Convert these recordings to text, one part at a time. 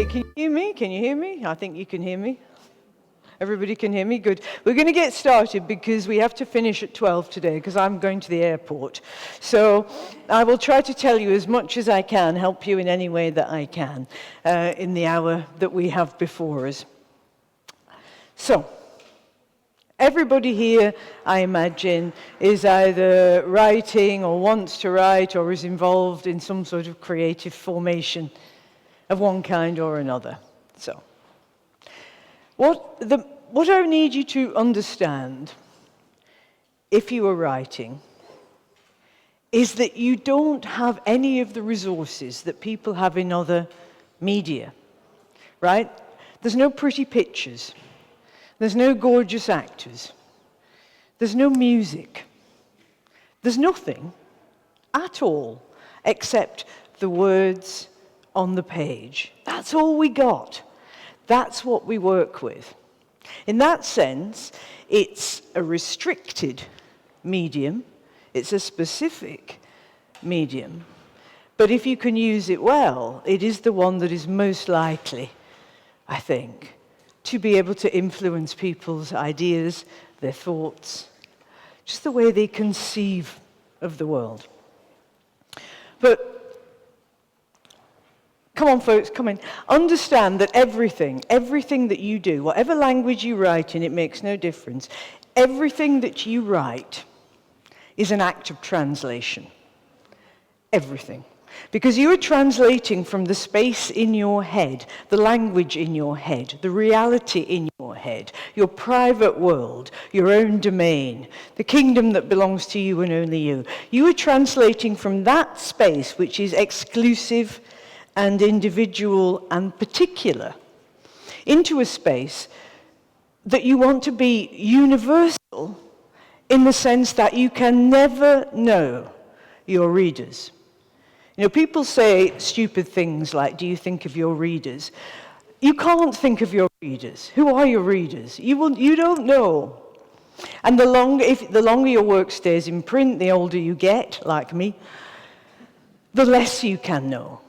Okay, can you hear me? Can you hear me? I think you can hear me. Everybody can hear me? Good. We're going to get started because we have to finish at 12 today because I'm going to the airport. So I will try to tell you as much as I can, help you in any way that I can in the hour that we have before us. So, everybody here, I imagine, is either writing or wants to write or is involved in some sort of creative formation of one kind or another. So, what I need you to understand, if you are writing, is that you don't have any of the resources that people have in other media, right? There's no pretty pictures. There's no gorgeous actors. There's no music. There's nothing at all except the words on the page. That's all we got. That's what we work with. In that sense, it's a restricted medium. It's a specific medium. But if you can use it well, it is the one that is most likely, I think, to be able to influence people's ideas, their thoughts, just the way they conceive of the world. But come on, folks, come in. Understand that everything that you do, whatever language you write in, it makes no difference. Everything that you write is an act of translation. Everything. Because you are translating from the space in your head, the language in your head, the reality in your head, your private world, your own domain, the kingdom that belongs to you and only you. You are translating from that space, which is exclusive and individual and particular, into a space that you want to be universal in the sense that you can never know your readers. You know, people say stupid things like, do you think of your readers? You can't think of your readers. Who are your readers? You don't know. And the longer your work stays in print, the older you get, like me, the less you can know.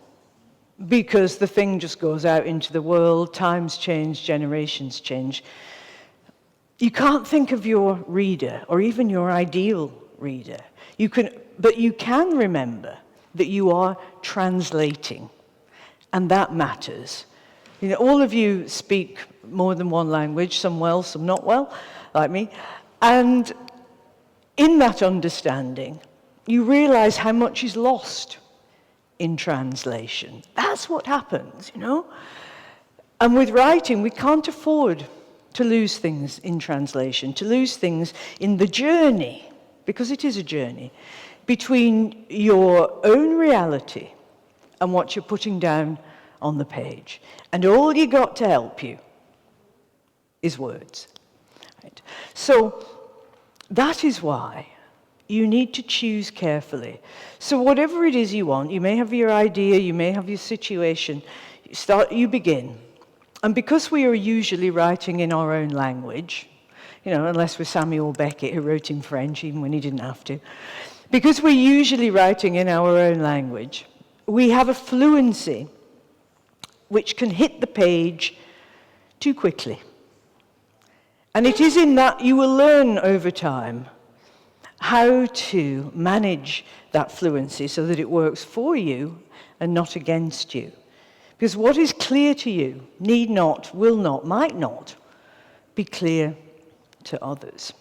Because the thing just goes out into the world, times change, generations change. You can't think of your reader, or even your ideal reader. But you can remember that you are translating, and that matters. You know, all of you speak more than one language, some well, some not well, like me. And in that understanding, you realize how much is lost in translation. That's what happens, you know? And with writing, we can't afford to lose things in translation, to lose things in the journey, because it is a journey, between your own reality and what you're putting down on the page. And all you got to help you is words. Right? So that is why you need to choose carefully. So whatever it is you want, you may have your idea, you may have your situation, you begin. And because we are usually writing in our own language, you know, unless we're Samuel Beckett who wrote in French even when he didn't have to, because we're usually writing in our own language, we have a fluency which can hit the page too quickly. And it is in that you will learn over time how to manage that fluency so that it works for you and not against you. Because what is clear to you need not, will not, might not be clear to others.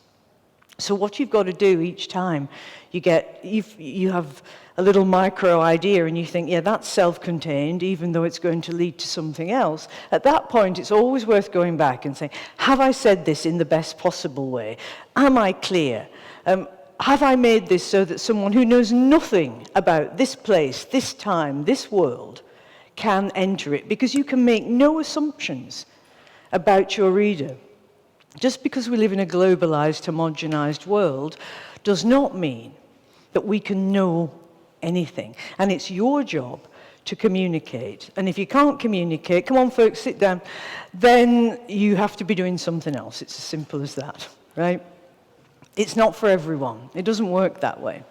So what you've got to do each time you have a little micro idea and you think, yeah, that's self-contained, even though it's going to lead to something else. At that point, it's always worth going back and saying, have I said this in the best possible way? Am I clear? Have I made this so that someone who knows nothing about this place, this time, this world, can enter it? Because you can make no assumptions about your reader. Just because we live in a globalized, homogenized world does not mean that we can know anything. And it's your job to communicate. And if you can't communicate, come on folks, sit down, then you have to be doing something else. It's as simple as that, right? It's not for everyone. It doesn't work that way.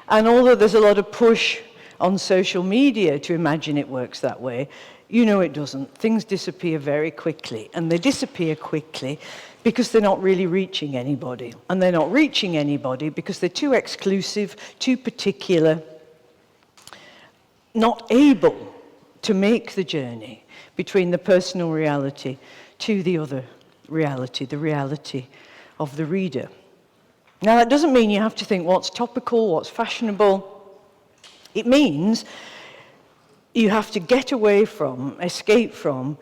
And although there's a lot of push on social media to imagine it works that way, You know it doesn't. Things disappear very quickly, and they disappear quickly because they're not really reaching anybody. And they're not reaching anybody because they're too exclusive, too particular, not able to make the journey between the personal reality to the other reality, the reality of the reader. Now, that doesn't mean you have to think what's topical, what's fashionable. It means you have to get away from, escape from,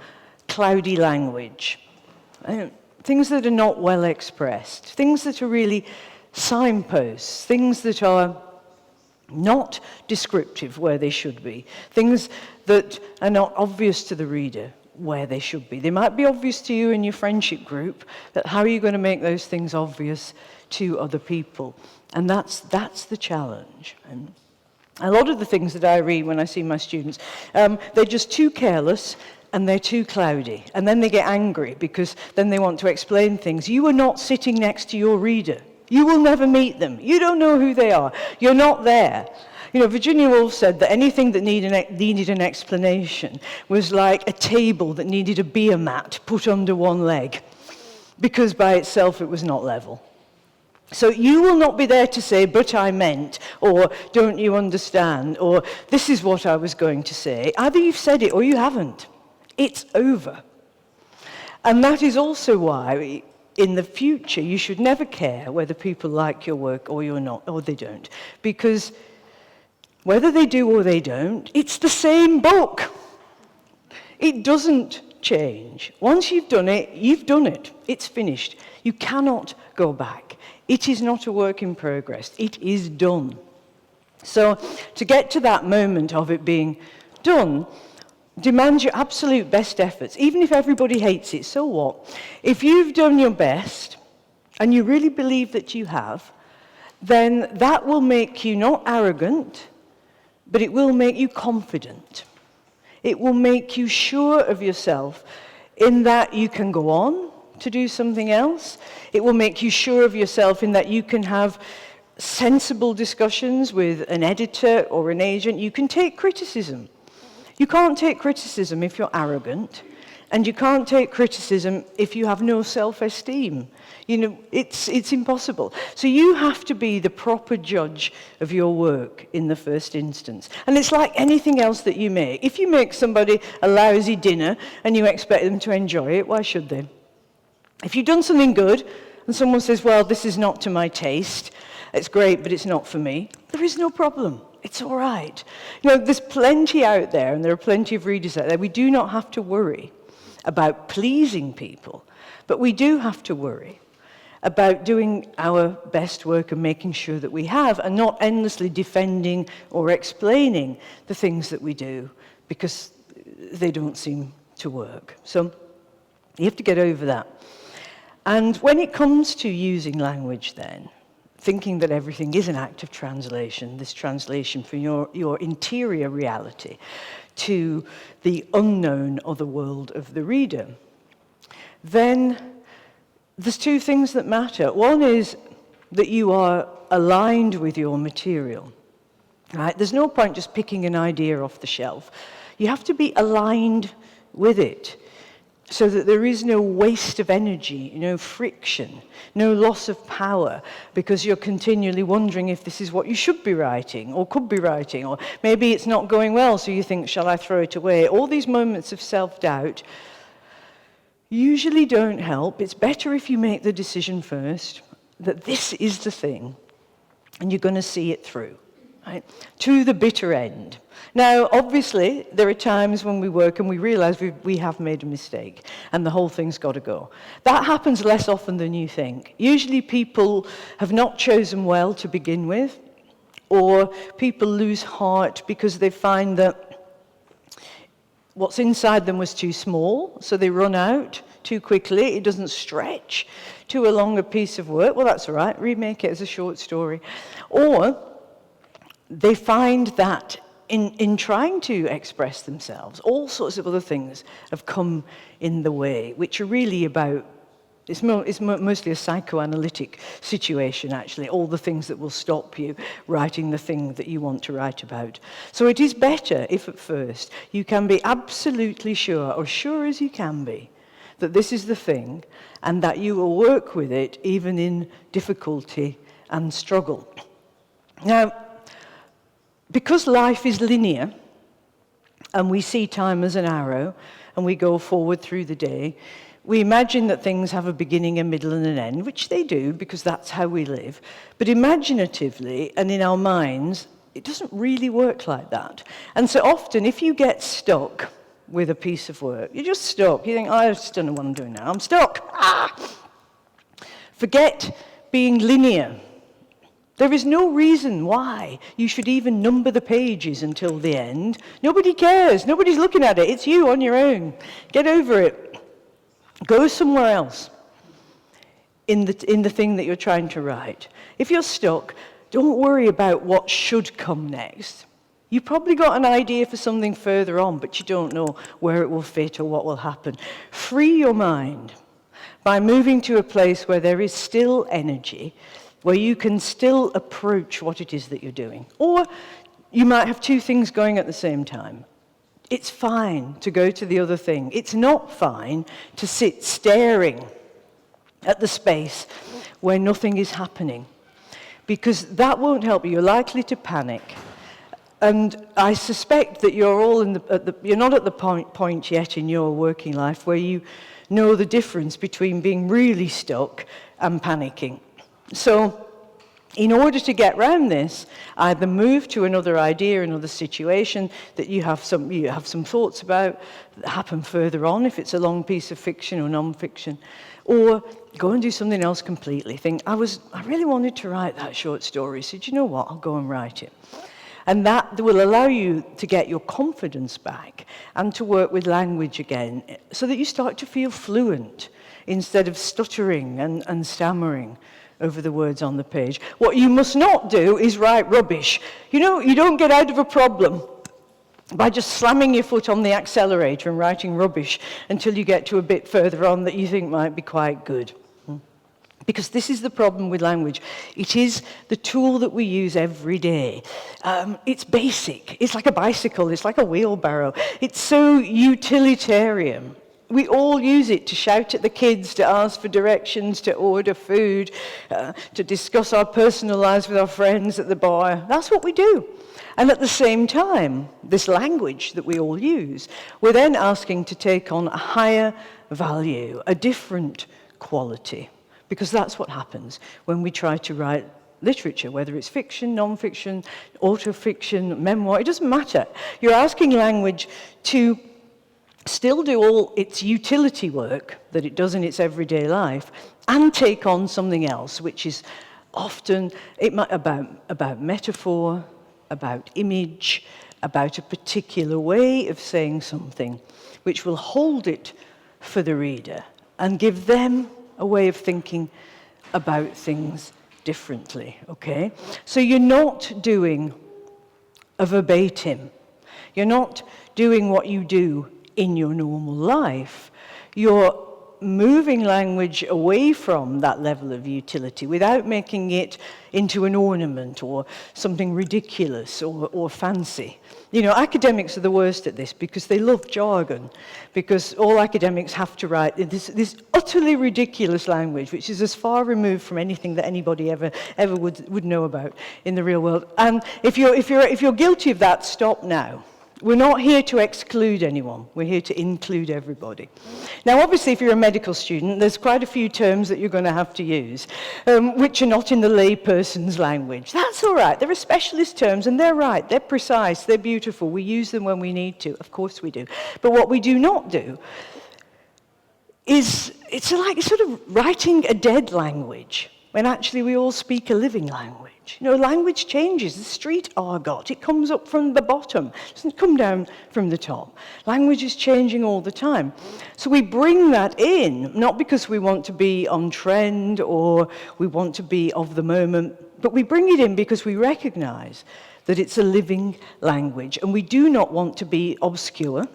cloudy language. Things that are not well expressed, things that are really signposts, things that are not descriptive where they should be, things that are not obvious to the reader where they should be. They might be obvious to you in your friendship group, but how are you going to make those things obvious to other people? And that's the challenge. And a lot of the things that I read when I see my students, they're just too careless and they're too cloudy. And then they get angry because then they want to explain things. You are not sitting next to your reader. You will never meet them. You don't know who they are. You're not there. You know, Virginia Woolf said that anything that needed an explanation was like a table that needed a beer mat put under one leg, because by itself it was not level. So you will not be there to say, but I meant, or don't you understand, or this is what I was going to say. Either you've said it or you haven't. It's over. And that is also why in the future you should never care whether people like your work or you're not, or they don't. Because whether they do or they don't, it's the same book. It doesn't change. Once you've done it, you've done it. It's finished. You cannot go back. It is not a work in progress. It is done. So to get to that moment of it being done demands your absolute best efforts. Even if everybody hates it, so what? If you've done your best, and you really believe that you have, then that will make you not arrogant, but it will make you confident. It will make you sure of yourself in that you can go on to do something else. It will make you sure of yourself in that you can have sensible discussions with an editor or an agent. You can take criticism. You can't take criticism if you're arrogant, and you can't take criticism if you have no self-esteem. You know, it's impossible. So you have to be the proper judge of your work in the first instance. And it's like anything else that you make. If you make somebody a lousy dinner and you expect them to enjoy it, why should they? If you've done something good and someone says, well, this is not to my taste, it's great, but it's not for me, there is no problem. It's all right. You know, there's plenty out there, and there are plenty of readers out there. We do not have to worry about pleasing people, but we do have to worry about doing our best work and making sure that we have, and not endlessly defending or explaining the things that we do because they don't seem to work. So you have to get over that. And when it comes to using language then, thinking that everything is an act of translation, this translation from your interior reality to the unknown other world of the reader, then there's two things that matter. One is that you are aligned with your material. Right? There's no point just picking an idea off the shelf. You have to be aligned with it, so that there is no waste of energy, no friction, no loss of power, because you're continually wondering if this is what you should be writing, or could be writing, or maybe it's not going well, so you think, shall I throw it away? All these moments of self-doubt usually don't help. It's better if you make the decision first that this is the thing, and you're going to see it through. Right? To the bitter end. Now, obviously, there are times when we work and we realize we have made a mistake and the whole thing's got to go. That happens less often than you think. Usually people have not chosen well to begin with, or people lose heart because they find that what's inside them was too small, so they run out too quickly. It doesn't stretch to a longer piece of work. Well, that's all right. Remake it as a short story. Or they find that in trying to express themselves, all sorts of other things have come in the way, which are really about It's mostly a psychoanalytic situation, actually, all the things that will stop you writing the thing that you want to write about. So it is better if at first you can be absolutely sure, or sure as you can be, that this is the thing and that you will work with it even in difficulty and struggle. Now, because life is linear and we see time as an arrow and we go forward through the day, we imagine that things have a beginning, a middle, and an end, which they do because that's how we live. But imaginatively and in our minds, it doesn't really work like that. And so often, if you get stuck with a piece of work, you're just stuck. You think, oh, I just don't know what I'm doing now. I'm stuck. Forget being linear. There is no reason why you should even number the pages until the end. Nobody cares. Nobody's looking at it. It's you on your own. Get over it. Go somewhere else in the thing that you're trying to write. If you're stuck, don't worry about what should come next. You've probably got an idea for something further on, but you don't know where it will fit or what will happen. Free your mind by moving to a place where there is still energy, where you can still approach what it is that you're doing. Or you might have two things going at the same time. It's fine to go to the other thing. It's not fine to sit staring at the space where nothing is happening, because that won't help you. You're likely to panic. And I suspect that you're all you're not at the point yet in your working life where you know the difference between being really stuck and panicking. So, in order to get around this, either move to another idea, another situation that you have some thoughts about that happen further on, if it's a long piece of fiction or non-fiction, or go and do something else completely. Think, I really wanted to write that short story, so do you know what? I'll go and write it. And that will allow you to get your confidence back and to work with language again, so that you start to feel fluent instead of stuttering and stammering over the words on the page. What you must not do is write rubbish. You know, you don't get out of a problem by just slamming your foot on the accelerator and writing rubbish until you get to a bit further on that you think might be quite good. Because this is the problem with language. It is the tool that we use every day. It's basic. It's like a bicycle. It's like a wheelbarrow. It's so utilitarian. We all use it to shout at the kids, to ask for directions, to order food, to discuss our personal lives with our friends at the bar. That's what we do. And at the same time, this language that we all use, we're then asking to take on a higher value, a different quality, because that's what happens when we try to write literature, whether it's fiction, non-fiction, autofiction, memoir, it doesn't matter. You're asking language to still do all its utility work that it does in its everyday life and take on something else, which is often about metaphor, about image, about a particular way of saying something, which will hold it for the reader and give them a way of thinking about things differently, okay? So you're not doing a verbatim. You're not doing what you do in your normal life. You're moving language away from that level of utility without making it into an ornament or something ridiculous or fancy. You know, academics are the worst at this because they love jargon, because all academics have to write this utterly ridiculous language, which is as far removed from anything that anybody ever would know about in the real world. And if you're guilty of that, stop now. We're not here to exclude anyone. We're here to include everybody. Now, obviously, if you're a medical student, there's quite a few terms that you're going to have to use, which are not in the layperson's language. That's all right. There are specialist terms, and they're right. They're precise. They're beautiful. We use them when we need to. Of course we do. But what we do not do is, it's like sort of writing a dead language, when actually we all speak a living language. You know, language changes. The street argot, it comes up from the bottom. It doesn't come down from the top. Language is changing all the time. So we bring that in, not because we want to be on trend or we want to be of the moment, but we bring it in because we recognize that it's a living language. And we do not want to be obscure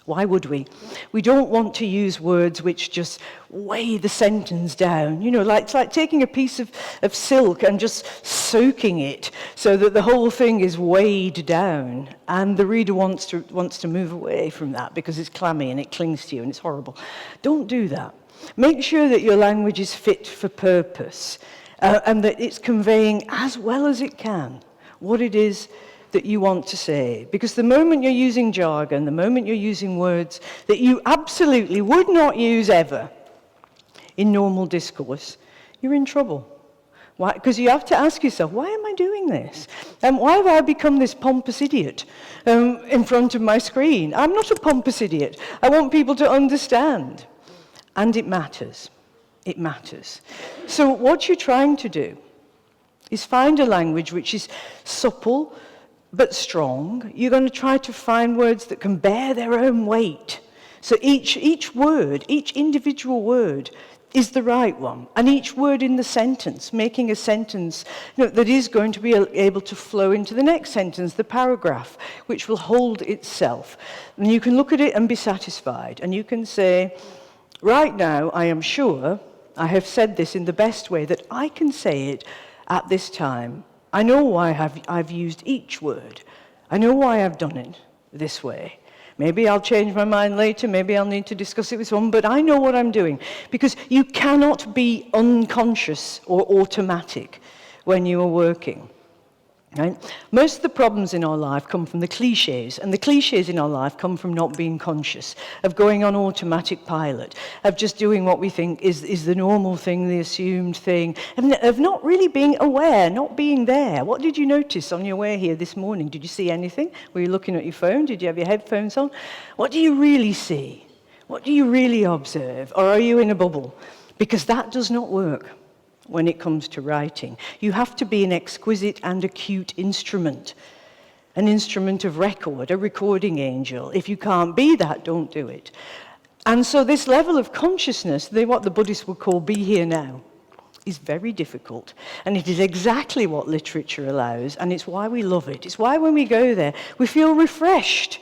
Why would we? We don't want to use words which just weigh the sentence down. You know, it's like taking a piece of silk and just soaking it so that the whole thing is weighed down. And the reader wants to move away from that because it's clammy and it clings to you and it's horrible. Don't do that. Make sure that your language is fit for purpose and that it's conveying as well as it can what it is that you want to say. Because the moment you're using jargon, the moment you're using words that you absolutely would not use ever in normal discourse, you're in trouble. Why? Because you have to ask yourself, why am I doing this? And why have I become this pompous idiot in front of my screen? I'm not a pompous idiot. I want people to understand. And it matters. It matters. So what you're trying to do is find a language which is supple, but strong. You're going to try to find words that can bear their own weight. So each word, each individual word is the right one. And each word in the sentence, making a sentence that is going to be able to flow into the next sentence, the paragraph, which will hold itself. And you can look at it and be satisfied. And you can say, right now, I am sure I have said this in the best way that I can say it at this time. I know why I've used each word. I know why I've done it this way. Maybe I'll change my mind later, maybe I'll need to discuss it with someone, but I know what I'm doing. Because you cannot be unconscious or automatic when you are working. Right? Most of the problems in our life come from the cliches, and the cliches in our life come from not being conscious, of going on automatic pilot, of just doing what we think is the normal thing, the assumed thing, and of not really being aware, not being there. What did you notice on your way here this morning? Did you see anything? Were you looking at your phone? Did you have your headphones on? What do you really see? What do you really observe? Or are you in a bubble? Because that does not work when it comes to writing. You have to be an exquisite and acute instrument, an instrument of record, a recording angel. If you can't be that, don't do it. And so this level of consciousness, what the Buddhists would call be here now, is very difficult. And it is exactly what literature allows, and it's why we love it. It's why when we go there, we feel refreshed.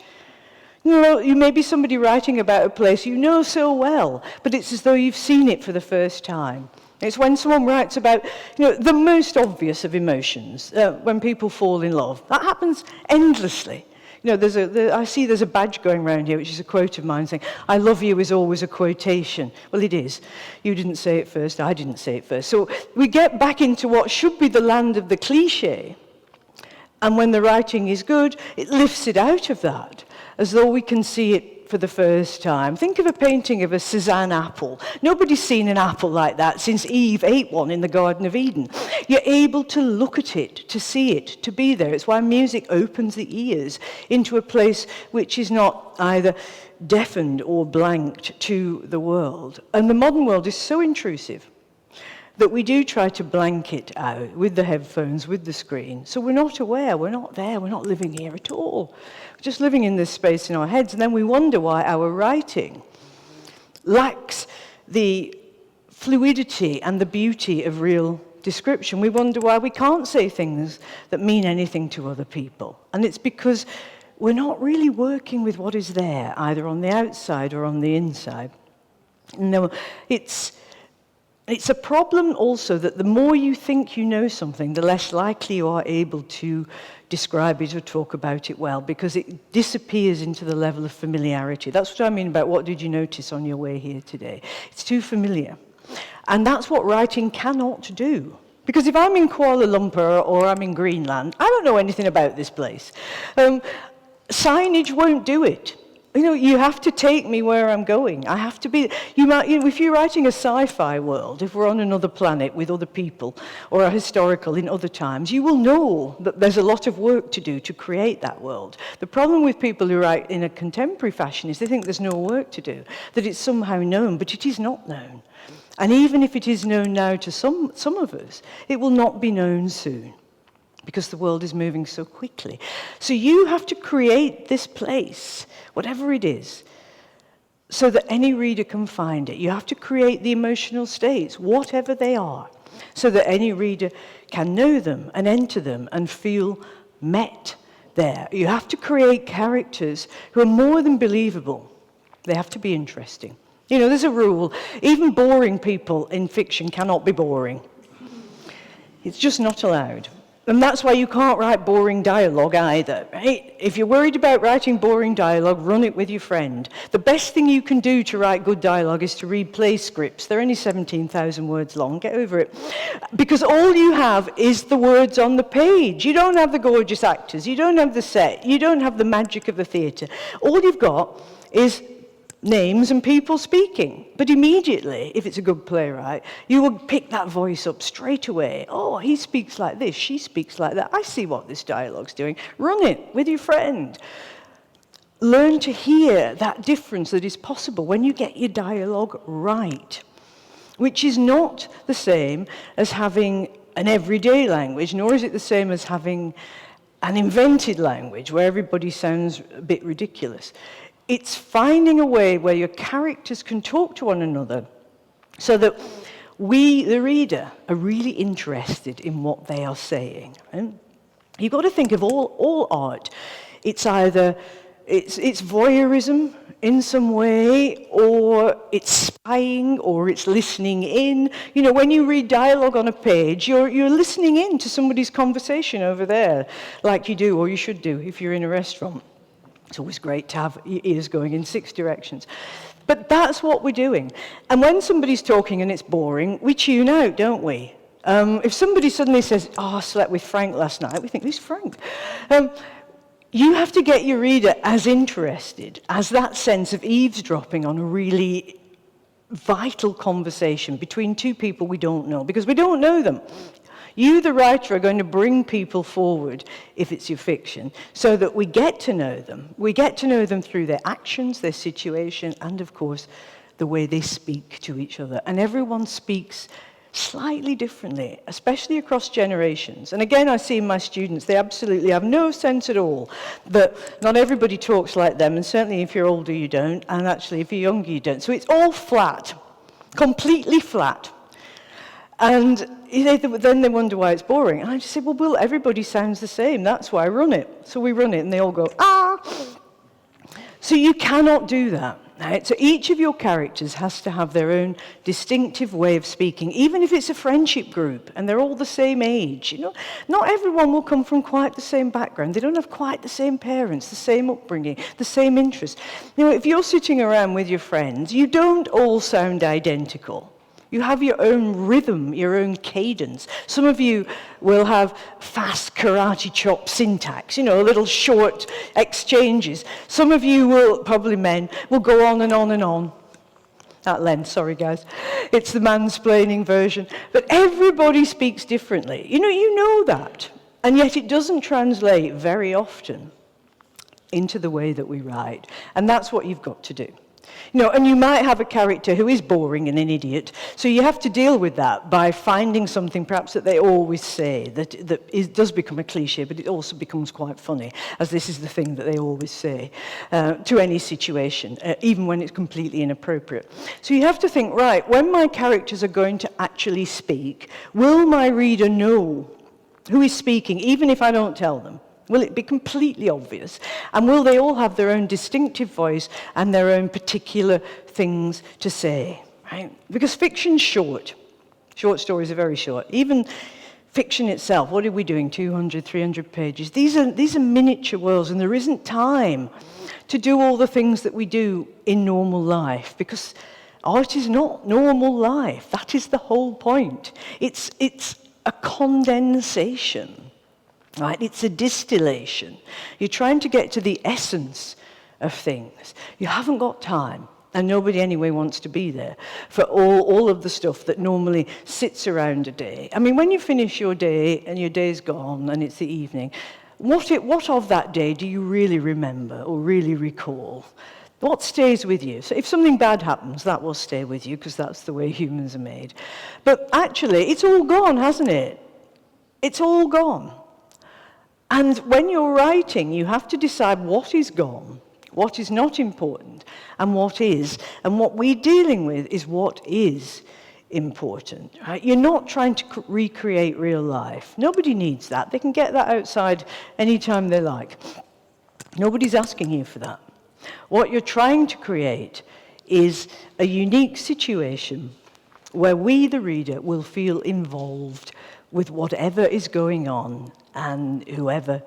You know, you may be somebody writing about a place you know so well, but it's as though you've seen it for the first time. It's when someone writes about, the most obvious of emotions, when people fall in love. That happens endlessly. I see there's a badge going around here, which is a quote of mine saying, "I love you" is always a quotation. Well, it is. You didn't say it first, I didn't say it first. So we get back into what should be the land of the cliche. And when the writing is good, it lifts it out of that, as though we can see it for the first time. Think of a painting of a Cézanne apple. Nobody's seen an apple like that since Eve ate one in the Garden of Eden. You're able to look at it, to see it, to be there. It's why music opens the ears into a place which is not either deafened or blanked to the world. And the modern world is so intrusive that we do try to blank it out with the headphones, with the screen. So we're not aware, we're not there, we're not living here at all. We're just living in this space in our heads, and then we wonder why our writing lacks the fluidity and the beauty of real description. We wonder why we can't say things that mean anything to other people. And it's because we're not really working with what is there, either on the outside or on the inside. No, it's a problem also that the more you think you know something, the less likely you are able to describe it or talk about it well, because it disappears into the level of familiarity. That's what I mean about what did you notice on your way here today. It's too familiar. And that's what writing cannot do. Because if I'm in Kuala Lumpur or I'm in Greenland, I don't know anything about this place. Signage won't do it. You have to take me where I'm going. I have to be. If you're writing a sci-fi world, if we're on another planet with other people, or a historical in other times, you will know that there's a lot of work to do to create that world. The problem with people who write in a contemporary fashion is they think there's no work to do, that it's somehow known, but it is not known. And even if it is known now to some of us, it will not be known soon, because the world is moving so quickly. So you have to create this place, whatever it is, so that any reader can find it. You have to create the emotional states, whatever they are, so that any reader can know them and enter them and feel met there. You have to create characters who are more than believable. They have to be interesting. You know, there's a rule. Even boring people in fiction cannot be boring. It's just not allowed. And that's why you can't write boring dialogue either, right? If you're worried about writing boring dialogue, run it with your friend. The best thing you can do to write good dialogue is to read play scripts. They're only 17,000 words long. Get over it. Because all you have is the words on the page. You don't have the gorgeous actors. You don't have the set. You don't have the magic of the theatre. All you've got is names and people speaking. But immediately, if it's a good playwright, you will pick that voice up straight away. Oh, he speaks like this, she speaks like that. I see what this dialogue's doing. Run it with your friend. Learn to hear that difference that is possible when you get your dialogue right, which is not the same as having an everyday language, nor is it the same as having an invented language where everybody sounds a bit ridiculous. It's finding a way where your characters can talk to one another so that we, the reader, are really interested in what they are saying. Right? You've got to think of all art. It's either it's voyeurism in some way, or it's spying, or it's listening in. You know, when you read dialogue on a page, you're listening in to somebody's conversation over there, like you do, or you should do, if you're in a restaurant. It's always great to have your ears going in 6 directions. But that's what we're doing. And when somebody's talking and it's boring, we tune out, don't we? If somebody suddenly says, oh, I slept with Frank last night, we think, who's Frank? You have to get your reader as interested as that sense of eavesdropping on a really vital conversation between two people we don't know, because we don't know them. You, the writer, are going to bring people forward, if it's your fiction, so that we get to know them. We get to know them through their actions, their situation, and, of course, the way they speak to each other. And everyone speaks slightly differently, especially across generations. And again, I see in my students, they absolutely have no sense at all that not everybody talks like them, and certainly if you're older, you don't, and actually if you're younger, you don't. So it's all flat, completely flat. And then they wonder why it's boring. And I just say, well, everybody sounds the same. That's why I run it. So we run it, and they all go, ah! So you cannot do that. Right? So each of your characters has to have their own distinctive way of speaking, even if it's a friendship group, and they're all the same age. You know, not everyone will come from quite the same background. They don't have quite the same parents, the same upbringing, the same interests. You know, if you're sitting around with your friends, you don't all sound identical. You have your own rhythm, your own cadence. Some of you will have fast karate chop syntax, you know, little short exchanges. Some of you will, probably men, will go on and on and on. That length, sorry guys. It's the mansplaining version. But everybody speaks differently. You know that. And yet it doesn't translate very often into the way that we write. And that's what you've got to do. You know, and you might have a character who is boring and an idiot, so you have to deal with that by finding something perhaps that they always say that does become a cliche, but it also becomes quite funny, as this is the thing that they always say to any situation, even when it's completely inappropriate. So you have to think, right, when my characters are going to actually speak, will my reader know who is speaking, even if I don't tell them? Will it be completely obvious? And will they all have their own distinctive voice and their own particular things to say? Right? Because fiction's short. Short stories are very short. Even fiction itself, what are we doing? 200, 300 pages. These are miniature worlds, and there isn't time to do all the things that we do in normal life, because art is not normal life. That is the whole point. It's a condensation. Right? It's a distillation. You're trying to get to the essence of things. You haven't got time, and nobody anyway wants to be there for all of the stuff that normally sits around a day. I mean, when you finish your day and your day's gone and it's the evening, what of that day do you really remember or really recall? What stays with you? So if something bad happens, that will stay with you, because that's the way humans are made. But actually, it's all gone, hasn't it? It's all gone. And when you're writing, you have to decide what is gone, what is not important, and what is. And what we're dealing with is what is important. Right? You're not trying to recreate real life. Nobody needs that. They can get that outside anytime they like. Nobody's asking you for that. What you're trying to create is a unique situation where we, the reader, will feel involved with whatever is going on and whoever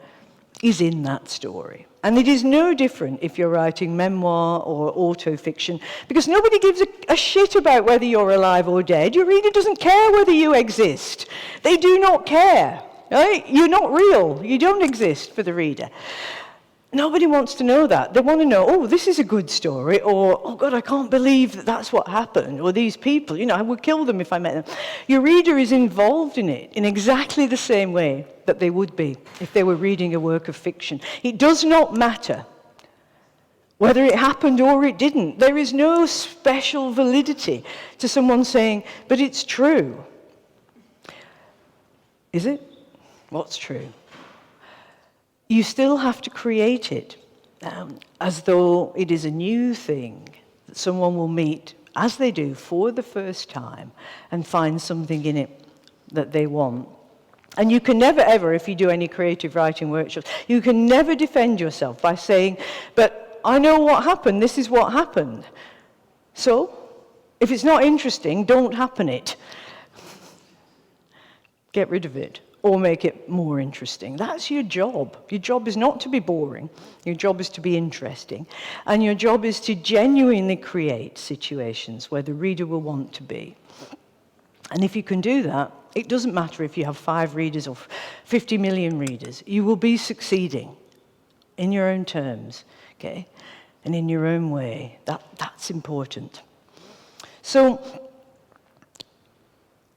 is in that story. And it is no different if you're writing memoir or autofiction, because nobody gives a shit about whether you're alive or dead. Your reader doesn't care whether you exist. They do not care, right? You're not real. You don't exist for the reader. Nobody wants to know that. They want to know, oh, this is a good story, or, oh, God, I can't believe that that's what happened, or these people, you know, I would kill them if I met them. Your reader is involved in it in exactly the same way that they would be if they were reading a work of fiction. It does not matter whether it happened or it didn't. There is no special validity to someone saying, but it's true. Is it? What's true? You still have to create it as though it is a new thing that someone will meet, as they do, for the first time, and find something in it that they want. And you can never, ever, if you do any creative writing workshops, you can never defend yourself by saying, but I know what happened, this is what happened. So, if it's not interesting, don't happen it. Get rid of it. Or make it more interesting. That's your job. Your job is not to be boring. Your job is to be interesting. And your job is to genuinely create situations where the reader will want to be. And if you can do that, it doesn't matter if you have 5 readers or 50 million readers. You will be succeeding in your own terms, okay? And in your own way. That's important. So,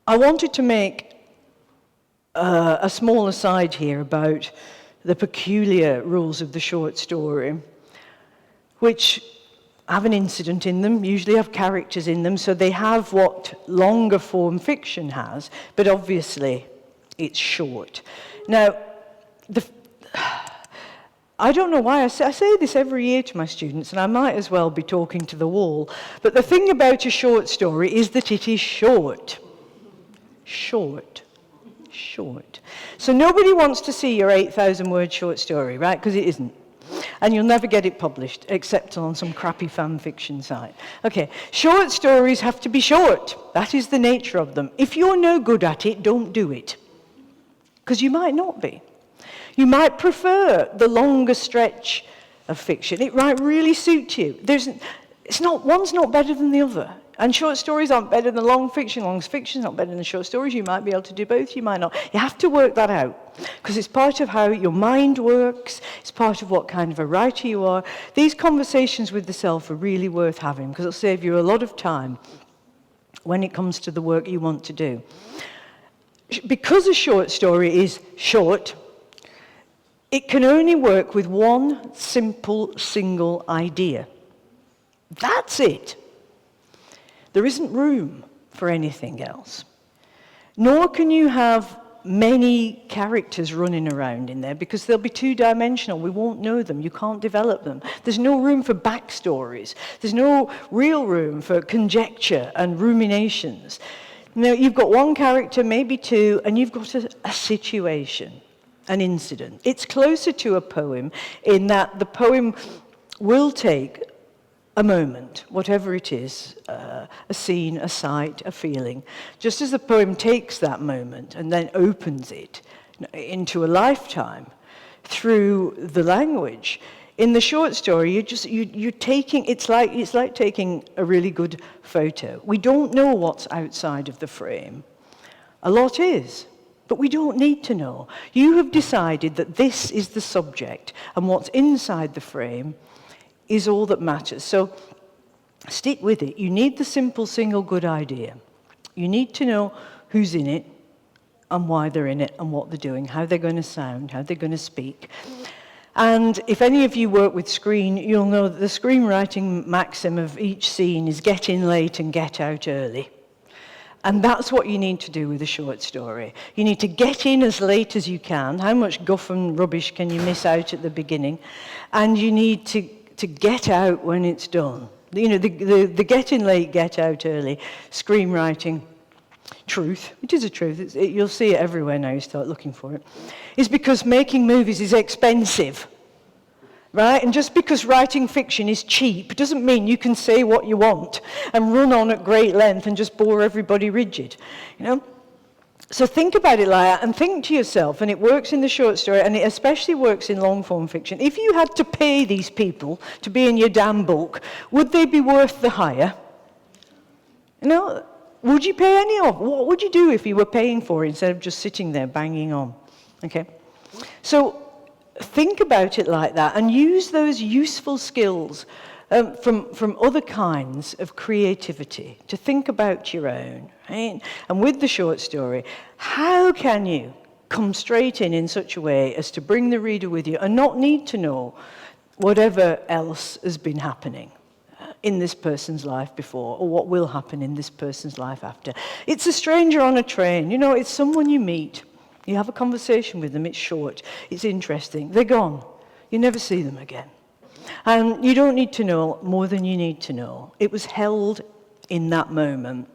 I wanted to make a small aside here about the peculiar rules of the short story, which have an incident in them, usually have characters in them, so they have what longer form fiction has, but obviously it's short. Now, I don't know why, I say this every year to my students, and I might as well be talking to the wall, but the thing about a short story is that it is short. Short. So nobody wants to see your 8,000-word short story, right? Because it isn't. And you'll never get it published, except on some crappy fan fiction site. Okay, short stories have to be short. That is the nature of them. If you're no good at it, don't do it. Because you might not be. You might prefer the longer stretch of fiction. It might really suit you. One's not better than the other. And short stories aren't better than long fiction. Long fiction's not better than short stories. You might be able to do both, you might not. You have to work that out, because it's part of how your mind works. It's part of what kind of a writer you are. These conversations with the self are really worth having, because it'll save you a lot of time when it comes to the work you want to do. Because a short story is short, it can only work with one simple, single idea. That's it. There isn't room for anything else. Nor can you have many characters running around in there, because they'll be two-dimensional. We won't know them. You can't develop them. There's no room for backstories. There's no real room for conjecture and ruminations. Now, you've got one character, maybe two, and you've got a situation, an incident. It's closer to a poem in that the poem will take a moment, whatever it is, a scene, a sight, a feeling, just as the poem takes that moment and then opens it into a lifetime through the language. In the short story, you're taking, it's like taking a really good photo. We don't know what's outside of the frame. A lot is, but we don't need to know. You have decided that this is the subject, and what's inside the frame is all that matters. So stick with it. You need the simple, single, good idea. You need to know who's in it and why they're in it and what they're doing, how they're going to sound, how they're going to speak. And if any of you work with screen, you'll know that the screenwriting maxim of each scene is get in late and get out early. And that's what you need to do with a short story. You need to get in as late as you can. How much guff and rubbish can you miss out at the beginning? And you need to get out when it's done. You know, the get in late, get out early, screenwriting truth, which is a truth, you'll see it everywhere now you start looking for it, is because making movies is expensive. right? And just because writing fiction is cheap doesn't mean you can say what you want and run on at great length and just bore everybody rigid, you know? So think about it like that and think to yourself, and it works in the short story and it especially works in long-form fiction. If you had to pay these people to be in your damn book, would they be worth the hire? You know, would you pay any of? What would you do if you were paying for it instead of just sitting there banging on? Okay? So think about it like that and use those useful skills from other kinds of creativity to think about your own, right? And with the short story, how can you come straight in such a way as to bring the reader with you and not need to know whatever else has been happening in this person's life before or what will happen in this person's life after? It's a stranger on a train, you know, it's someone you meet. You have a conversation with them, it's short, it's interesting, they're gone. You never see them again. And you don't need to know more than you need to know. It was held in that moment.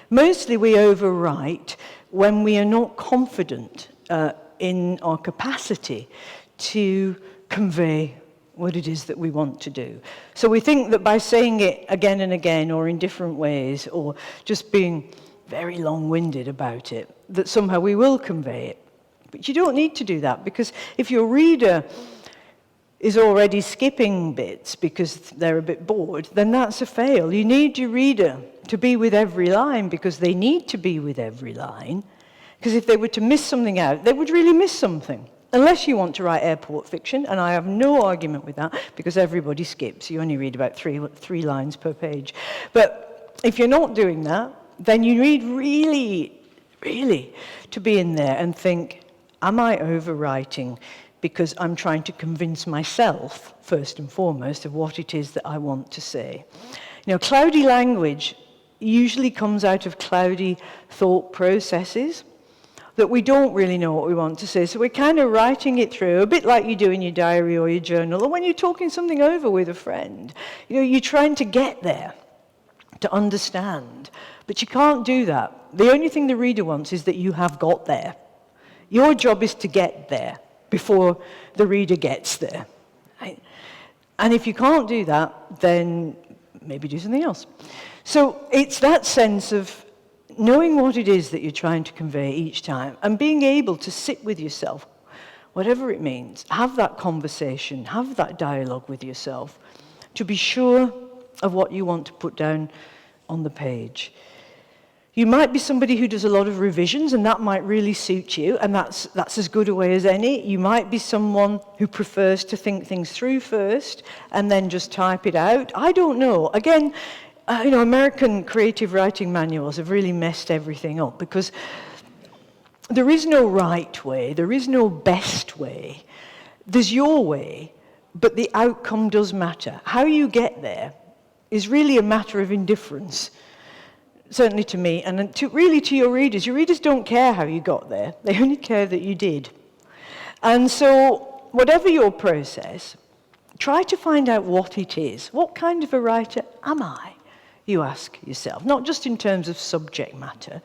Mostly we overwrite when we are not confident in our capacity to convey what it is that we want to do. So we think that by saying it again and again or in different ways or just being very long-winded about it, that somehow we will convey it. But you don't need to do that, because if your reader is already skipping bits because they're a bit bored, then that's a fail. You need your reader to be with every line because they need to be with every line. Because if they were to miss something out, they would really miss something. Unless you want to write airport fiction, and I have no argument with that because everybody skips. You only read about three lines per page. But if you're not doing that, then you need really, really to be in there and think, am I overwriting because I'm trying to convince myself, first and foremost, of what it is that I want to say? You know, cloudy language usually comes out of cloudy thought processes that we don't really know what we want to say. So we're kind of writing it through, a bit like you do in your diary or your journal, or when you're talking something over with a friend. You know, you're trying to get there, to understand. But you can't do that. The only thing the reader wants is that you have got there. Your job is to get there before the reader gets there. Right? And if you can't do that, then maybe do something else. So it's that sense of knowing what it is that you're trying to convey each time and being able to sit with yourself, whatever it means, have that conversation, have that dialogue with yourself to be sure of what you want to put down on the page. You might be somebody who does a lot of revisions, and that might really suit you, and that's as good a way as any. You might be someone who prefers to think things through first and then just type it out. I don't know. Again, you know, American creative writing manuals have really messed everything up because there is no right way, there is no best way. There's your way, but the outcome does matter. How you get there is really a matter of indifference. Certainly to me, and really to your readers. Your readers don't care how you got there. They only care that you did. And so, whatever your process, try to find out what it is. What kind of a writer am I? You ask yourself. Not just in terms of subject matter,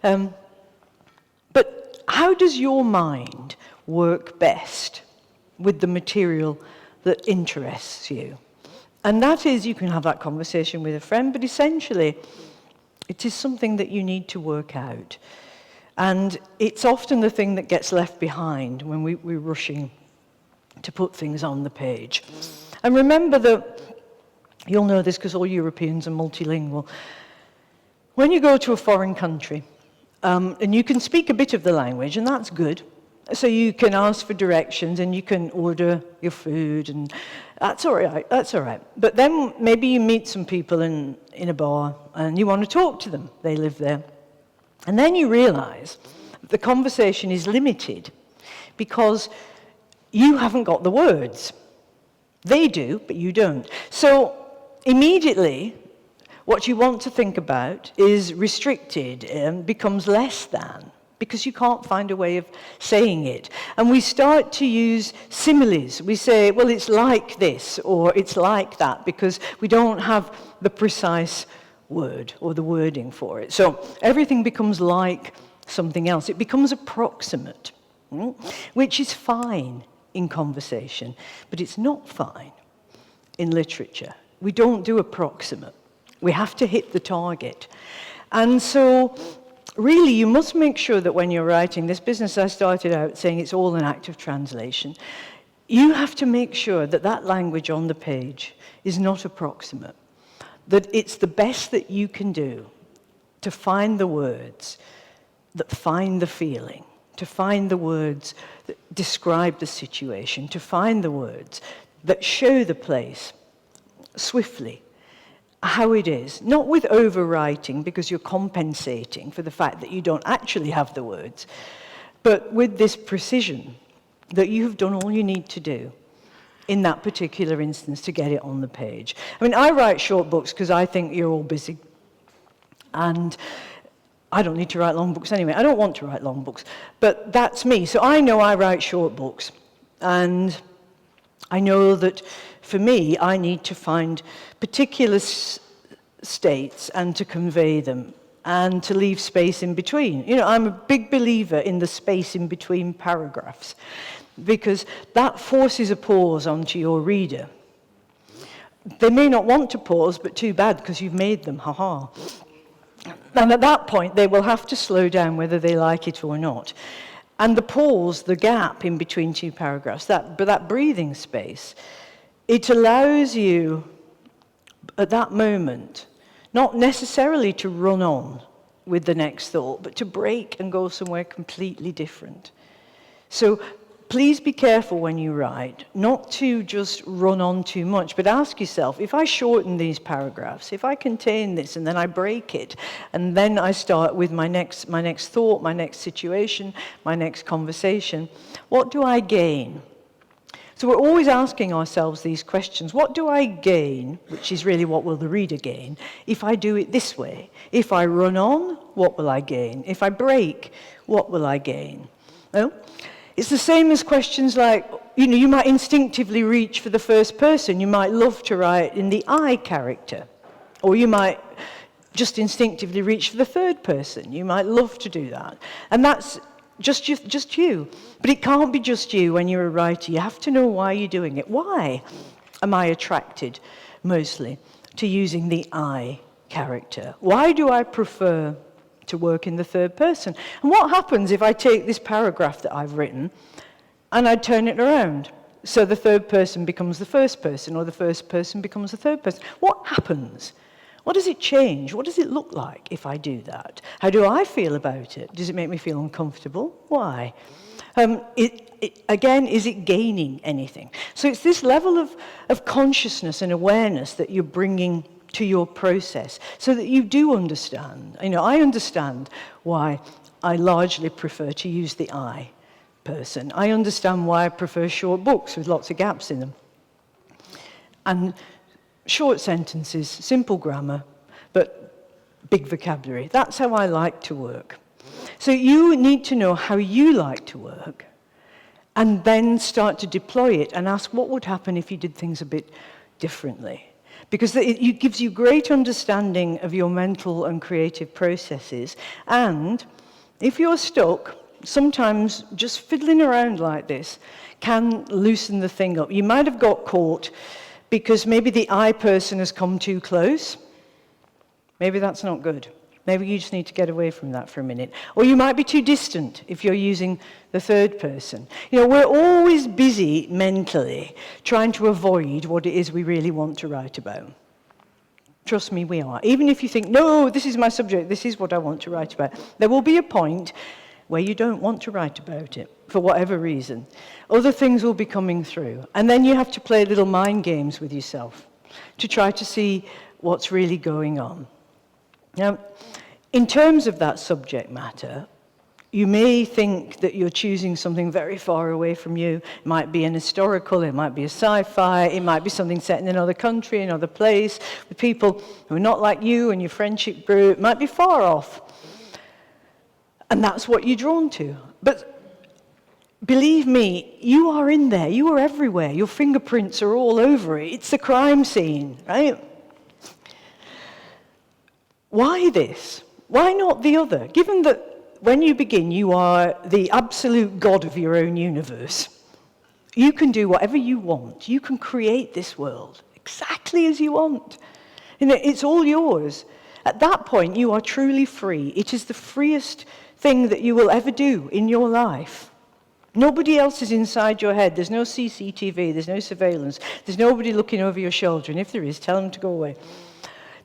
but how does your mind work best with the material that interests you? And that is, you can have that conversation with a friend, but essentially, it is something that you need to work out. And it's often the thing that gets left behind when we're rushing to put things on the page. And remember that, you'll know this because all Europeans are multilingual, when you go to a foreign country, and you can speak a bit of the language, and that's good, so you can ask for directions and you can order your food, and that's all right. But then maybe you meet some people in a bar and you want to talk to them. They live there. And then you realize the conversation is limited because you haven't got the words. They do, but you don't. So immediately, what you want to think about is restricted and becomes less than, because you can't find a way of saying it. And we start to use similes. We say, well, it's like this, or it's like that, because we don't have the precise word or the wording for it. So everything becomes like something else. It becomes approximate, which is fine. in conversation, but it's not fine in literature. We don't do approximate. We have to hit the target. And so, really, you must make sure that when you're writing this business, I started out saying it's all an act of translation. You have to make sure that that language on the page is not approximate, that it's the best that you can do to find the words that find the feeling, to find the words that describe the situation, to find the words that show the place swiftly, how it is, not with overwriting because you're compensating for the fact that you don't actually have the words, but with this precision that you have done all you need to do in that particular instance to get it on the page. I mean, I write short books because I think you're all busy, and I don't need to write long books anyway. I don't want to write long books, but that's me. So I know I write short books, and I know that for me, I need to find particular states and to convey them and to leave space in between. You know, I'm a big believer in the space in between paragraphs because that forces a pause onto your reader. They may not want to pause, but too bad because you've made them, ha-ha. And at that point, they will have to slow down whether they like it or not. And the pause, the gap in between two paragraphs, that breathing space, it allows you, at that moment, not necessarily to run on with the next thought, but to break and go somewhere completely different. So please be careful when you write, not to just run on too much, but ask yourself, if I shorten these paragraphs, if I contain this and then I break it, and then I start with my next thought, my next situation, my next conversation, what do I gain? So we're always asking ourselves these questions. What do I gain, which is really what will the reader gain, if I do it this way? If I run on, what will I gain? If I break, what will I gain? No? It's the same as questions like, you might instinctively reach for the first person. You might love to write in the I character. Or you might just instinctively reach for the third person. You might love to do that. And that's just you. But it can't be just you when you're a writer. You have to know why you're doing it. Why am I attracted, mostly, to using the I character? Why do I prefer to work in the third person? And what happens if I take this paragraph that I've written and I turn it around? So the third person becomes the first person, or the first person becomes the third person. What happens? What does it change? What does it look like if I do that? How do I feel about it? Does it make me feel uncomfortable? Why? Again, is it gaining anything? So it's this level of consciousness and awareness that you're bringing to your process so that you do understand. I understand why I largely prefer to use the I person. I understand why I prefer short books with lots of gaps in them. And short sentences, simple grammar, but big vocabulary. That's how I like to work. So you need to know how you like to work and then start to deploy it and ask what would happen if you did things a bit differently. Because it gives you great understanding of your mental and creative processes. And if you're stuck, sometimes just fiddling around like this can loosen the thing up. You might have got caught because maybe the I person has come too close. Maybe that's not good. Maybe you just need to get away from that for a minute. Or you might be too distant if you're using the third person. We're always busy mentally trying to avoid what it is we really want to write about. Trust me, we are. Even if you think, no, this is my subject, this is what I want to write about, there will be a point where you don't want to write about it, for whatever reason. Other things will be coming through. And then you have to play little mind games with yourself to try to see what's really going on. Now, in terms of that subject matter, you may think that you're choosing something very far away from you. It might be an historical, it might be a sci-fi, it might be something set in another country, another place, with people who are not like you and your friendship group. It might be far off. And that's what you're drawn to. But believe me, you are in there. You are everywhere. Your fingerprints are all over it. It's a crime scene, right? Why this? Why not the other? Given that when you begin, you are the absolute god of your own universe. You can do whatever you want. You can create this world exactly as you want. And it's all yours. At that point, you are truly free. It is the freest thing that you will ever do in your life. Nobody else is inside your head. There's no CCTV. There's no surveillance. There's nobody looking over your shoulder. And if there is, tell them to go away.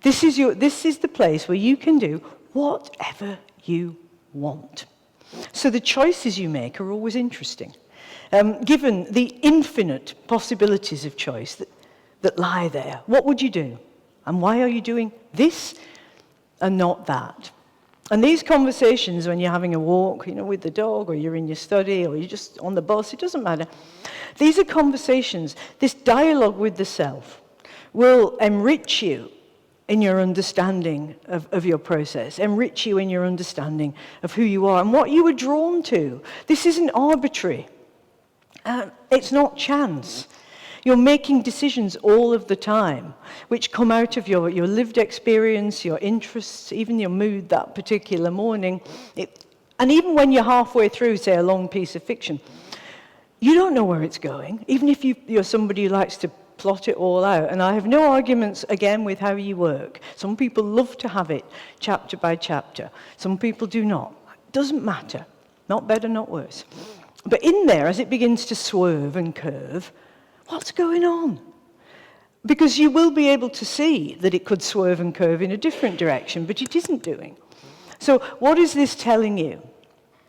This is the place where you can do whatever you want. So the choices you make are always interesting. Given the infinite possibilities of choice that lie there, what would you do? And why are you doing this and not that? And these conversations, when you're having a walk, with the dog, or you're in your study, or you're just on the bus, it doesn't matter. These are conversations. This dialogue with the self will enrich you in your understanding of your process, enrich you in your understanding of who you are and what you were drawn to. This isn't arbitrary. It's not chance. You're making decisions all of the time, which come out of your lived experience, your interests, even your mood that particular morning. And even when you're halfway through, say, a long piece of fiction, you don't know where it's going, even if you're somebody who likes to plot it all out. And I have no arguments, again, with how you work. Some people love to have it chapter by chapter. Some people do not. It doesn't matter. Not better, not worse. But in there, as it begins to swerve and curve, what's going on? Because you will be able to see that it could swerve and curve in a different direction, but it isn't doing. So what is this telling you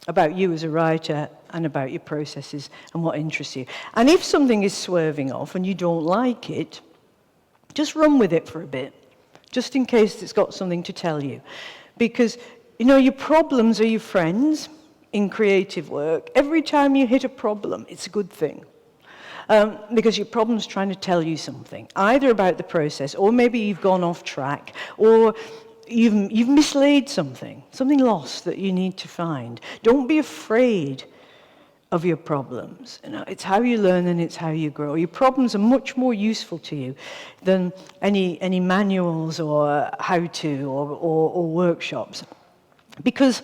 about you as a writer and about your processes and what interests you? And if something is swerving off and you don't like it, just run with it for a bit, just in case it's got something to tell you. Because, your problems are your friends in creative work. Every time you hit a problem, it's a good thing. Because your problem's trying to tell you something, either about the process, or maybe you've gone off track, or you've mislaid something lost that you need to find. Don't be afraid of your problems. It's how you learn and it's how you grow. Your problems are much more useful to you than any manuals or how-to or workshops, because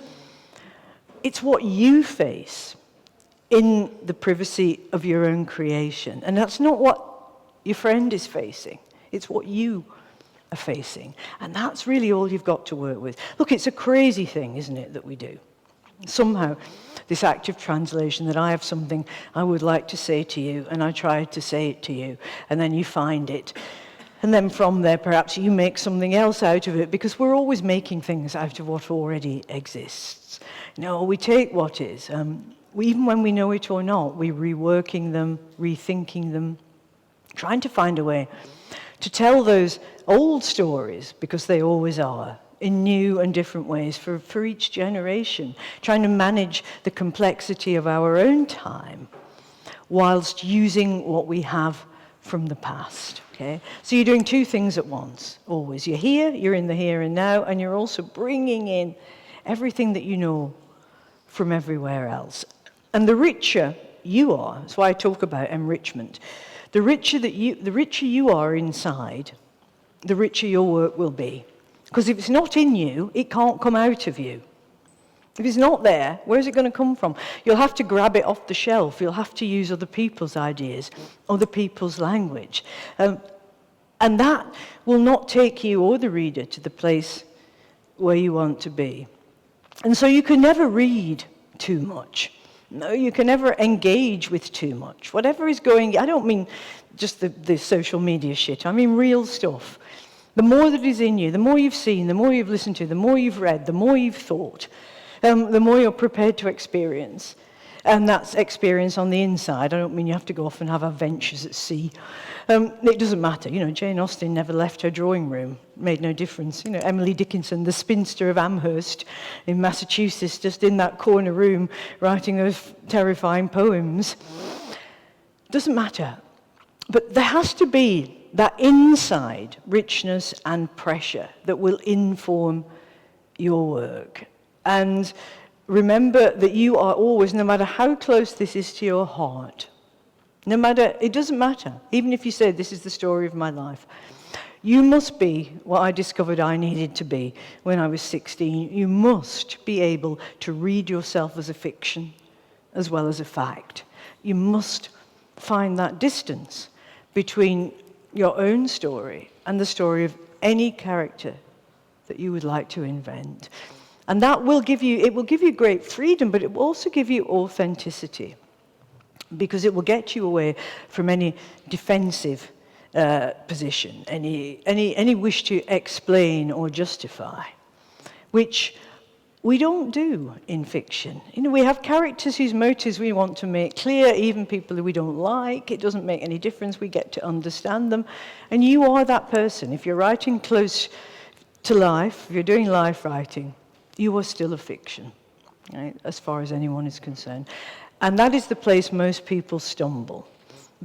it's what you face in the privacy of your own creation. And that's not what your friend is facing. It's what you are facing. And that's really all you've got to work with. Look, it's a crazy thing, isn't it, that we do? Somehow, this active translation, that I have something I would like to say to you, and I try to say it to you, and then you find it. And then from there, perhaps you make something else out of it, because we're always making things out of what already exists. We take what is. Even when we know it or not, we're reworking them, rethinking them, trying to find a way to tell those old stories, because they always are, in new and different ways for each generation, trying to manage the complexity of our own time whilst using what we have from the past. Okay? So you're doing two things at once, always. You're here, you're in the here and now, and you're also bringing in everything that you know from everywhere else. And the richer you are, that's why I talk about enrichment, the richer you are inside, the richer your work will be. Because if it's not in you, it can't come out of you. If it's not there, where's it going to come from? You'll have to grab it off the shelf. You'll have to use other people's ideas, other people's language. And that will not take you or the reader to the place where you want to be. And so you can never read too much. No, you can never engage with too much. Whatever is going, I don't mean just the social media shit, I mean real stuff. The more that is in you, the more you've seen, the more you've listened to, the more you've read, the more you've thought, the more you're prepared to experience. And that's experience on the inside. I don't mean you have to go off and have adventures at sea. It doesn't matter. Jane Austen never left her drawing room. It made no difference. Emily Dickinson, the spinster of Amherst in Massachusetts, just in that corner room writing those terrifying poems. Doesn't matter. But there has to be that inside richness and pressure that will inform your work. And remember that you are always, no matter how close this is to your heart, it doesn't matter, even if you say this is the story of my life, you must be what I discovered I needed to be when I was 16. You must be able to read yourself as a fiction as well as a fact. You must find that distance between your own story and the story of any character that you would like to invent. And that will give you great freedom, but it will also give you authenticity, because it will get you away from any defensive position, any wish to explain or justify, which we don't do in fiction. You know, we have characters whose motives we want to make clear, even people who we don't like. It doesn't make any difference. We get to understand them. And you are that person. If you're writing close to life, if you're doing life writing, you are still a fiction, right, as far as anyone is concerned. And that is the place most people stumble,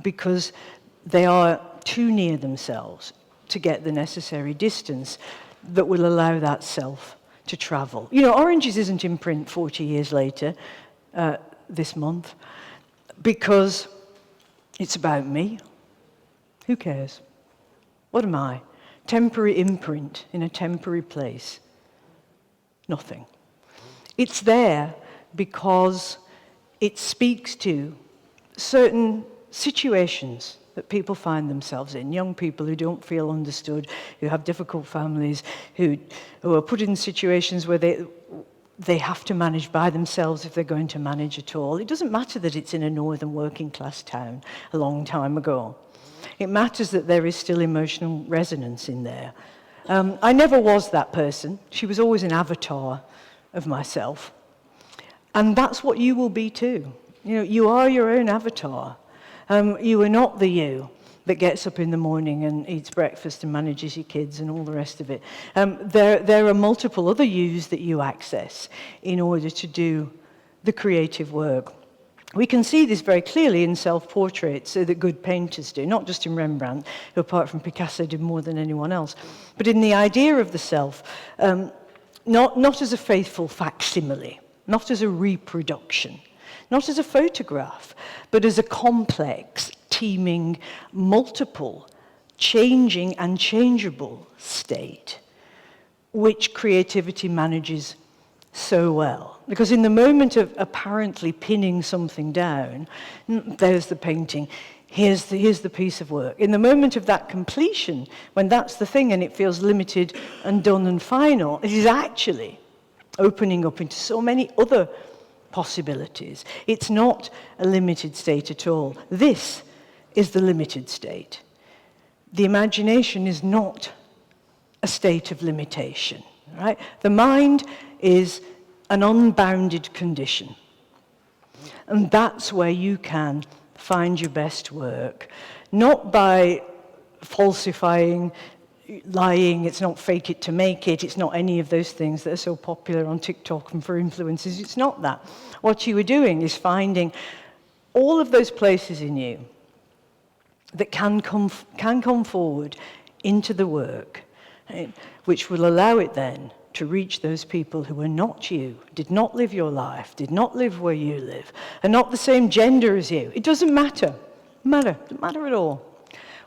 because they are too near themselves to get the necessary distance that will allow that self to travel. You know, Oranges isn't in print 40 years later, this month, because it's about me. Who cares? What am I? Temporary imprint in a temporary place. Nothing. It's there because it speaks to certain situations that people find themselves in. Young people who don't feel understood, who have difficult families, who are put in situations where they have to manage by themselves if they're going to manage at all. It doesn't matter that it's in a northern working class town a long time ago. It matters that there is still emotional resonance in there. I never was that person. She was always an avatar of myself. And that's what you will be too. You know, you are your own avatar. You are not the you that gets up in the morning and eats breakfast and manages your kids and all the rest of it. There are multiple other yous that you access in order to do the creative work. We can see this very clearly in self-portraits that good painters do, not just in Rembrandt, who apart from Picasso did more than anyone else, but in the idea of the self, not as a faithful facsimile, not as a reproduction, not as a photograph, but as a complex, teeming, multiple, changing and changeable state, which creativity manages so well. Because in the moment of apparently pinning something down, there's the painting, here's the piece of work. In the moment of that completion, when that's the thing and it feels limited and done and final, it is actually opening up into so many other possibilities. It's not a limited state at all. This is the limited state. The imagination is not a state of limitation, right? The mind is an unbounded condition. And that's where you can find your best work. Not by falsifying, lying, it's not fake it to make it, it's not any of those things that are so popular on TikTok and for influencers, it's not that. What you are doing is finding all of those places in you that can come forward into the work, right, which will allow it then to reach those people who are not you, did not live your life, did not live where you live, are not the same gender as you. It doesn't matter. It doesn't matter at all.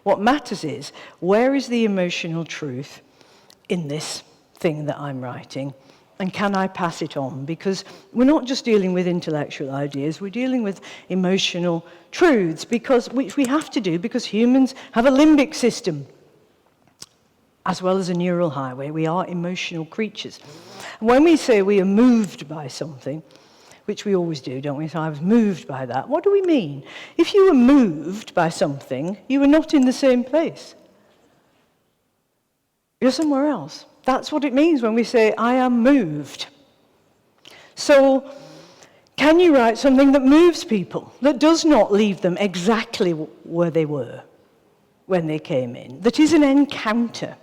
What matters is, where is the emotional truth in this thing that I'm writing? And can I pass it on? Because we're not just dealing with intellectual ideas, we're dealing with emotional truths, which we have to do because humans have a limbic system, as well as a neural highway. We are emotional creatures. And when we say we are moved by something, which we always do, don't we? So I was moved by that. What do we mean? If you were moved by something, you were not in the same place. You're somewhere else. That's what it means when we say, I am moved. So, can you write something that moves people, that does not leave them exactly where they were when they came in, that is an encounter?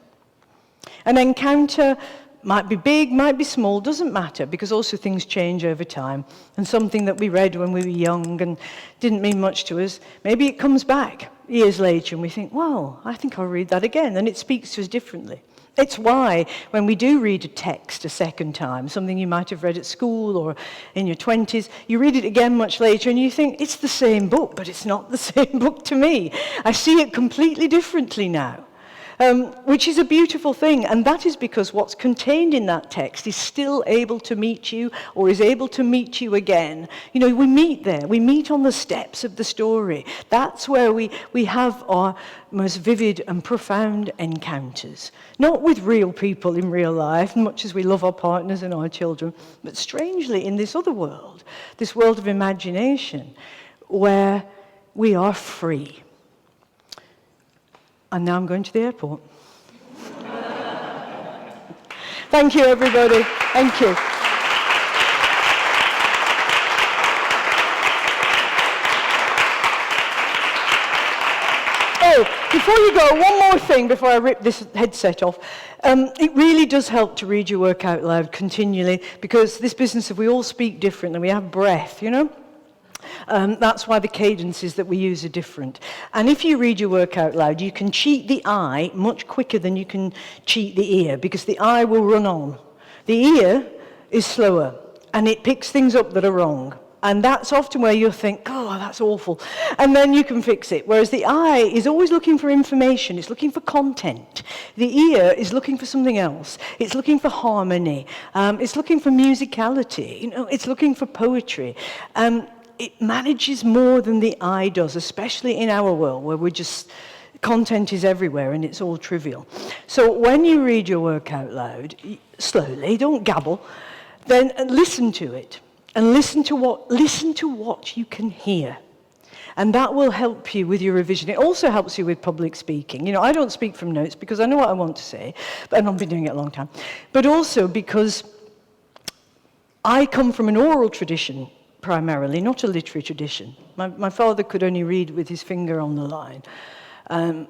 An encounter might be big, might be small, doesn't matter, because also things change over time. And something that we read when we were young and didn't mean much to us, maybe it comes back years later and we think, well, I think I'll read that again, and it speaks to us differently. It's why when we do read a text a second time, something you might have read at school or in your 20s, you read it again much later and you think, it's the same book, but it's not the same book to me. I see it completely differently now. which is a beautiful thing. And that is because what's contained in that text is still able to meet you, or is able to meet you again. You know, we meet there. We meet on the steps of the story. That's where we have our most vivid and profound encounters. Not with real people in real life, much as we love our partners and our children, but strangely in this other world, this world of imagination, where we are free. And now I'm going to the airport. Thank you, everybody. Thank you. Oh, before you go, one more thing before I rip this headset off. It really does help to read your work out loud continually, because this business of we all speak differently, we have breath, you know? That's why the cadences that we use are different. And if you read your work out loud, you can cheat the eye much quicker than you can cheat the ear, because the eye will run on. The ear is slower, and it picks things up that are wrong. And that's often where you'll think, oh, that's awful. And then you can fix it. Whereas the eye is always looking for information. It's looking for content. The ear is looking for something else. It's looking for harmony. It's looking for musicality. You know, it's looking for poetry. It manages more than the eye does, especially in our world where content is everywhere and it's all trivial. So when you read your work out loud, slowly, don't gabble, then listen to it and listen to what you can hear. And that will help you with your revision. It also helps you with public speaking. You know, I don't speak from notes because I know what I want to say, and I've been doing it a long time. But also because I come from an oral tradition, primarily, not a literary tradition. My father could only read with his finger on the line.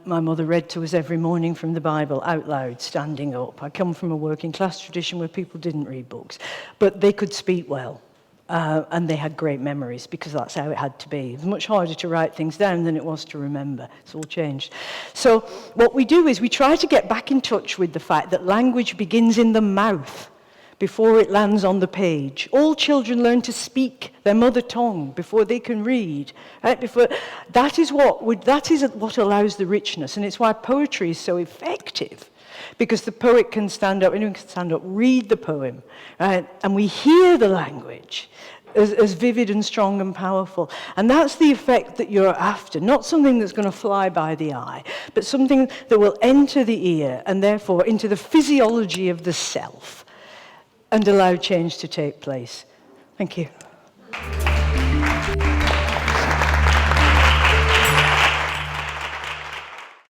My mother read to us every morning from the Bible out loud, standing up. I come from a working class tradition where people didn't read books, but they could speak well. And they had great memories because that's how it had to be. It was much harder to write things down than it was to remember. It's all changed. So what we do is we try to get back in touch with the fact that language begins in the mouth before it lands on the page. All children learn to speak their mother tongue before they can read. Right? That is what allows the richness, and it's why poetry is so effective. Because the poet can stand up, anyone can stand up, read the poem, right? And we hear the language as vivid and strong and powerful. And that's the effect that you're after, not something that's going to fly by the eye, but something that will enter the ear and therefore into the physiology of the self and allow change to take place. Thank you.